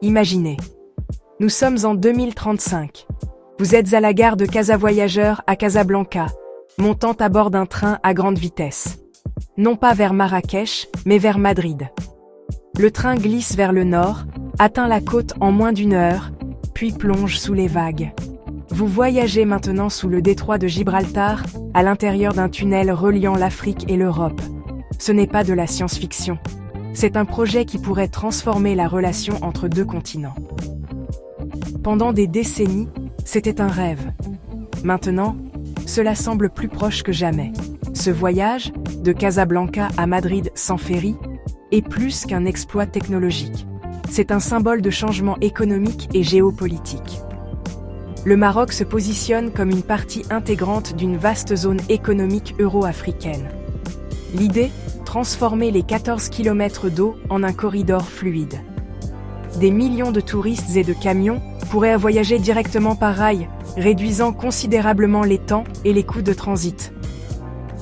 Imaginez. Nous sommes en 2035. Vous êtes à la gare de Casavoyageurs à Casablanca, montant à bord d'un train à grande vitesse. Non pas vers Marrakech, mais vers Madrid. Le train glisse vers le nord, atteint la côte en moins d'1 heure, puis plonge sous les vagues. Vous voyagez maintenant sous le détroit de Gibraltar, à l'intérieur d'un tunnel reliant l'Afrique et l'Europe. Ce n'est pas de la science-fiction. C'est un projet qui pourrait transformer la relation entre deux continents. Pendant des décennies, c'était un rêve. Maintenant, cela semble plus proche que jamais. Ce voyage, de Casablanca à Madrid sans ferry, est plus qu'un exploit technologique. C'est un symbole de changement économique et géopolitique. Le Maroc se positionne comme une partie intégrante d'une vaste zone économique euro-africaine. L'idée, transformer les 14 km d'eau en un corridor fluide. Des millions de touristes et de camions pourraient voyager directement par rail, réduisant considérablement les temps et les coûts de transit.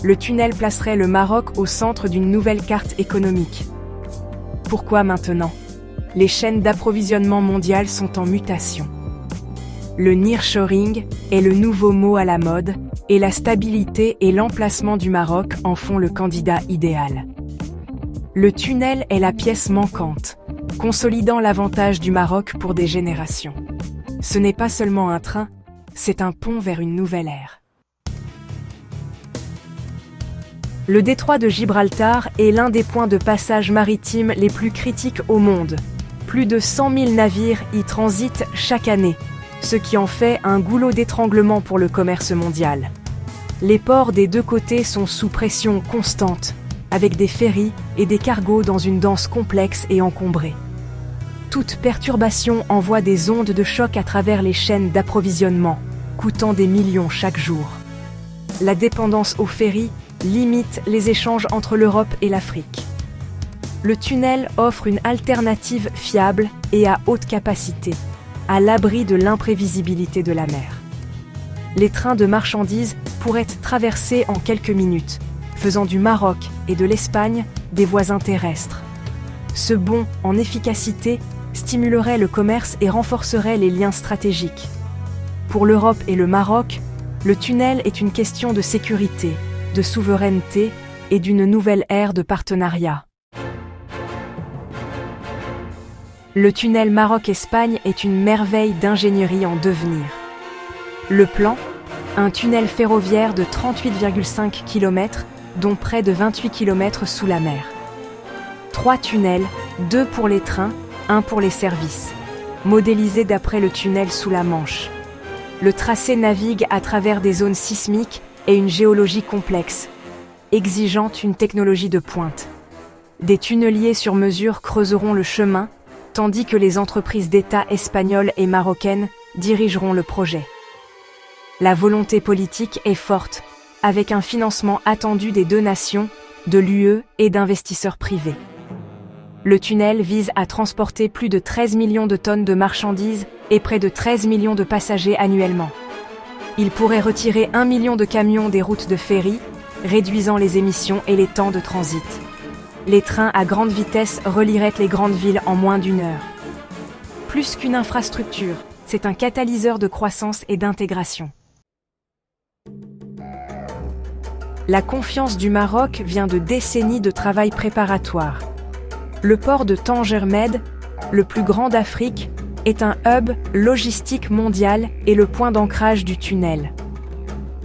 Le tunnel placerait le Maroc au centre d'une nouvelle carte économique. Pourquoi maintenant ? Les chaînes d'approvisionnement mondiales sont en mutation. Le nearshoring est le nouveau mot à la mode, et la stabilité et l'emplacement du Maroc en font le candidat idéal. Le tunnel est la pièce manquante, consolidant l'avantage du Maroc pour des générations. Ce n'est pas seulement un train, c'est un pont vers une nouvelle ère. Le détroit de Gibraltar est l'un des points de passage maritime les plus critiques au monde. Plus de 100 000 navires y transitent chaque année, ce qui en fait un goulot d'étranglement pour le commerce mondial. Les ports des deux côtés sont sous pression constante, avec des ferries et des cargos dans une danse complexe et encombrée. Toute perturbation envoie des ondes de choc à travers les chaînes d'approvisionnement, coûtant des millions chaque jour. La dépendance aux ferries limite les échanges entre l'Europe et l'Afrique. Le tunnel offre une alternative fiable et à haute capacité, à l'abri de l'imprévisibilité de la mer. Les trains de marchandises pourraient traverser en quelques minutes, faisant du Maroc et de l'Espagne des voisins terrestres. Ce bond en efficacité stimulerait le commerce et renforcerait les liens stratégiques. Pour l'Europe et le Maroc, le tunnel est une question de sécurité, de souveraineté et d'une nouvelle ère de partenariat. Le tunnel Maroc-Espagne est une merveille d'ingénierie en devenir. Le plan, un tunnel ferroviaire de 38,5 km, dont près de 28 km sous la mer. 3 tunnels, 2 pour les trains, 1 pour les services, modélisés d'après le tunnel sous la Manche. Le tracé navigue à travers des zones sismiques et une géologie complexe, exigeant une technologie de pointe. Des tunneliers sur mesure creuseront le chemin, tandis que les entreprises d'État espagnoles et marocaines dirigeront le projet. La volonté politique est forte, avec un financement attendu des deux nations, de l'UE et d'investisseurs privés. Le tunnel vise à transporter plus de 13 millions de tonnes de marchandises et près de 13 millions de passagers annuellement. Il pourrait retirer 1 million de camions des routes de ferry, réduisant les émissions et les temps de transit. Les trains à grande vitesse relieraient les grandes villes en moins d'1 heure. Plus qu'une infrastructure, c'est un catalyseur de croissance et d'intégration. La confiance du Maroc vient de décennies de travail préparatoire. Le port de Tanger Med, le plus grand d'Afrique, est un hub logistique mondial et le point d'ancrage du tunnel.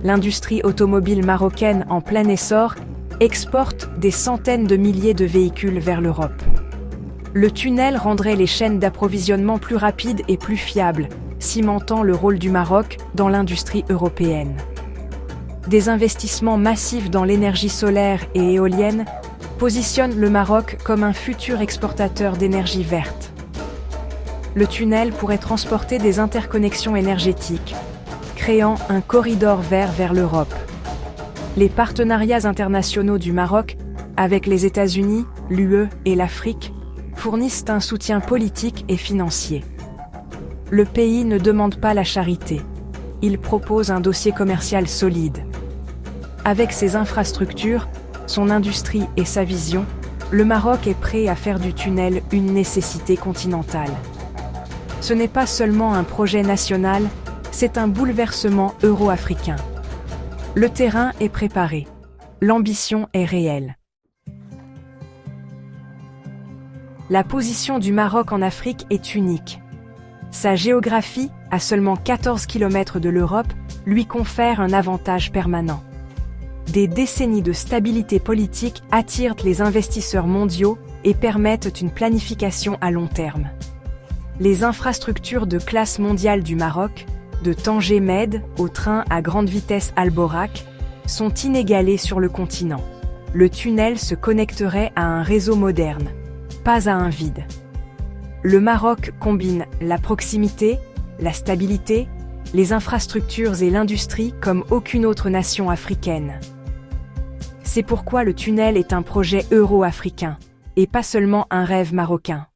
L'industrie automobile marocaine en plein essor exporte des centaines de milliers de véhicules vers l'Europe. Le tunnel rendrait les chaînes d'approvisionnement plus rapides et plus fiables, cimentant le rôle du Maroc dans l'industrie européenne. Des investissements massifs dans l'énergie solaire et éolienne positionnent le Maroc comme un futur exportateur d'énergie verte. Le tunnel pourrait transporter des interconnexions énergétiques, créant un corridor vert vers l'Europe. Les partenariats internationaux du Maroc, avec les États-Unis, l'UE et l'Afrique, fournissent un soutien politique et financier. Le pays ne demande pas la charité. Il propose un dossier commercial solide. Avec ses infrastructures, son industrie et sa vision, le Maroc est prêt à faire du tunnel une nécessité continentale. Ce n'est pas seulement un projet national, c'est un bouleversement euro-africain. Le terrain est préparé. L'ambition est réelle. La position du Maroc en Afrique est unique. Sa géographie, à seulement 14 km de l'Europe, lui confère un avantage permanent. Des décennies de stabilité politique attirent les investisseurs mondiaux et permettent une planification à long terme. Les infrastructures de classe mondiale du Maroc, de Tanger-Med au train à grande vitesse Alborak, sont inégalées sur le continent. Le tunnel se connecterait à un réseau moderne, pas à un vide. Le Maroc combine la proximité, la stabilité, les infrastructures et l'industrie comme aucune autre nation africaine. C'est pourquoi le tunnel est un projet euro-africain, et pas seulement un rêve marocain.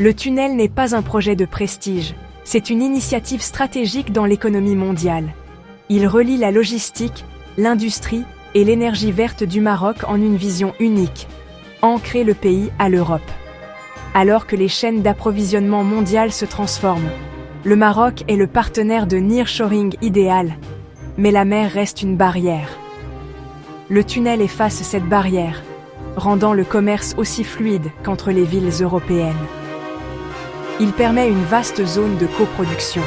Le tunnel n'est pas un projet de prestige, c'est une initiative stratégique dans l'économie mondiale. Il relie la logistique, l'industrie et l'énergie verte du Maroc en une vision unique, ancrer le pays à l'Europe. Alors que les chaînes d'approvisionnement mondiales se transforment, le Maroc est le partenaire de nearshoring idéal, mais la mer reste une barrière. Le tunnel efface cette barrière, rendant le commerce aussi fluide qu'entre les villes européennes. Il permet une vaste zone de coproduction,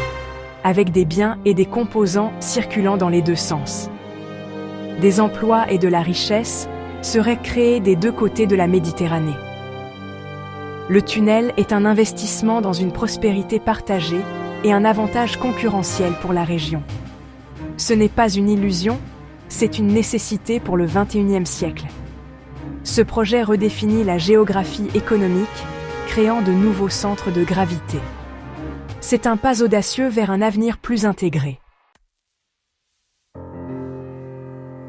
avec des biens et des composants circulant dans les deux sens. Des emplois et de la richesse seraient créés des deux côtés de la Méditerranée. Le tunnel est un investissement dans une prospérité partagée et un avantage concurrentiel pour la région. Ce n'est pas une illusion, c'est une nécessité pour le XXIe siècle. Ce projet redéfinit la géographie économique, créant de nouveaux centres de gravité. C'est un pas audacieux vers un avenir plus intégré.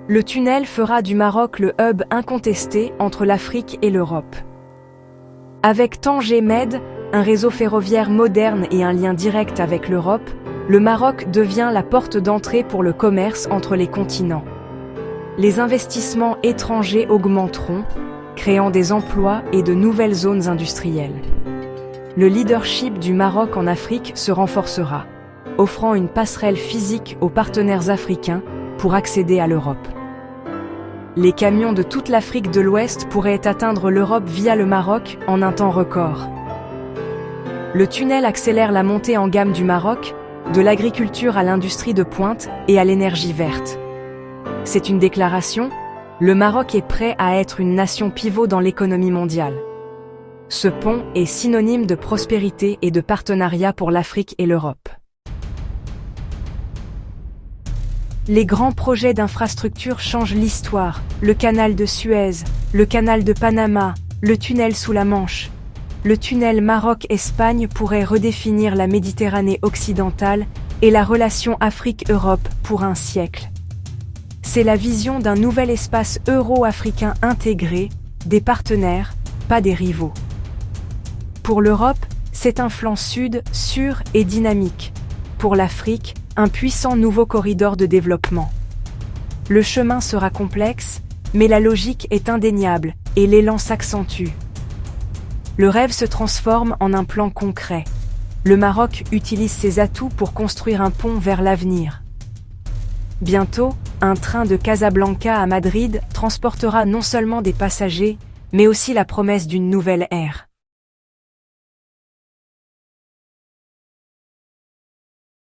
Le tunnel fera du Maroc le hub incontesté entre l'Afrique et l'Europe. Avec Tanger-Med, un réseau ferroviaire moderne et un lien direct avec l'Europe, le Maroc devient la porte d'entrée pour le commerce entre les continents. Les investissements étrangers augmenteront, créant des emplois et de nouvelles zones industrielles. Le leadership du Maroc en Afrique se renforcera, offrant une passerelle physique aux partenaires africains pour accéder à l'Europe. Les camions de toute l'Afrique de l'Ouest pourraient atteindre l'Europe via le Maroc en un temps record. Le tunnel accélère la montée en gamme du Maroc, de l'agriculture à l'industrie de pointe et à l'énergie verte. C'est une déclaration, le Maroc est prêt à être une nation pivot dans l'économie mondiale. Ce pont est synonyme de prospérité et de partenariat pour l'Afrique et l'Europe. Les grands projets d'infrastructure changent l'histoire, le canal de Suez, le canal de Panama, le tunnel sous la Manche. Le tunnel Maroc-Espagne pourrait redéfinir la Méditerranée occidentale et la relation Afrique-Europe pour un siècle. C'est la vision d'un nouvel espace euro-africain intégré, des partenaires, pas des rivaux. Pour l'Europe, c'est un flanc sud sûr et dynamique. Pour l'Afrique, un puissant nouveau corridor de développement. Le chemin sera complexe, mais la logique est indéniable et l'élan s'accentue. Le rêve se transforme en un plan concret. Le Maroc utilise ses atouts pour construire un pont vers l'avenir. Bientôt, un train de Casablanca à Madrid transportera non seulement des passagers, mais aussi la promesse d'une nouvelle ère.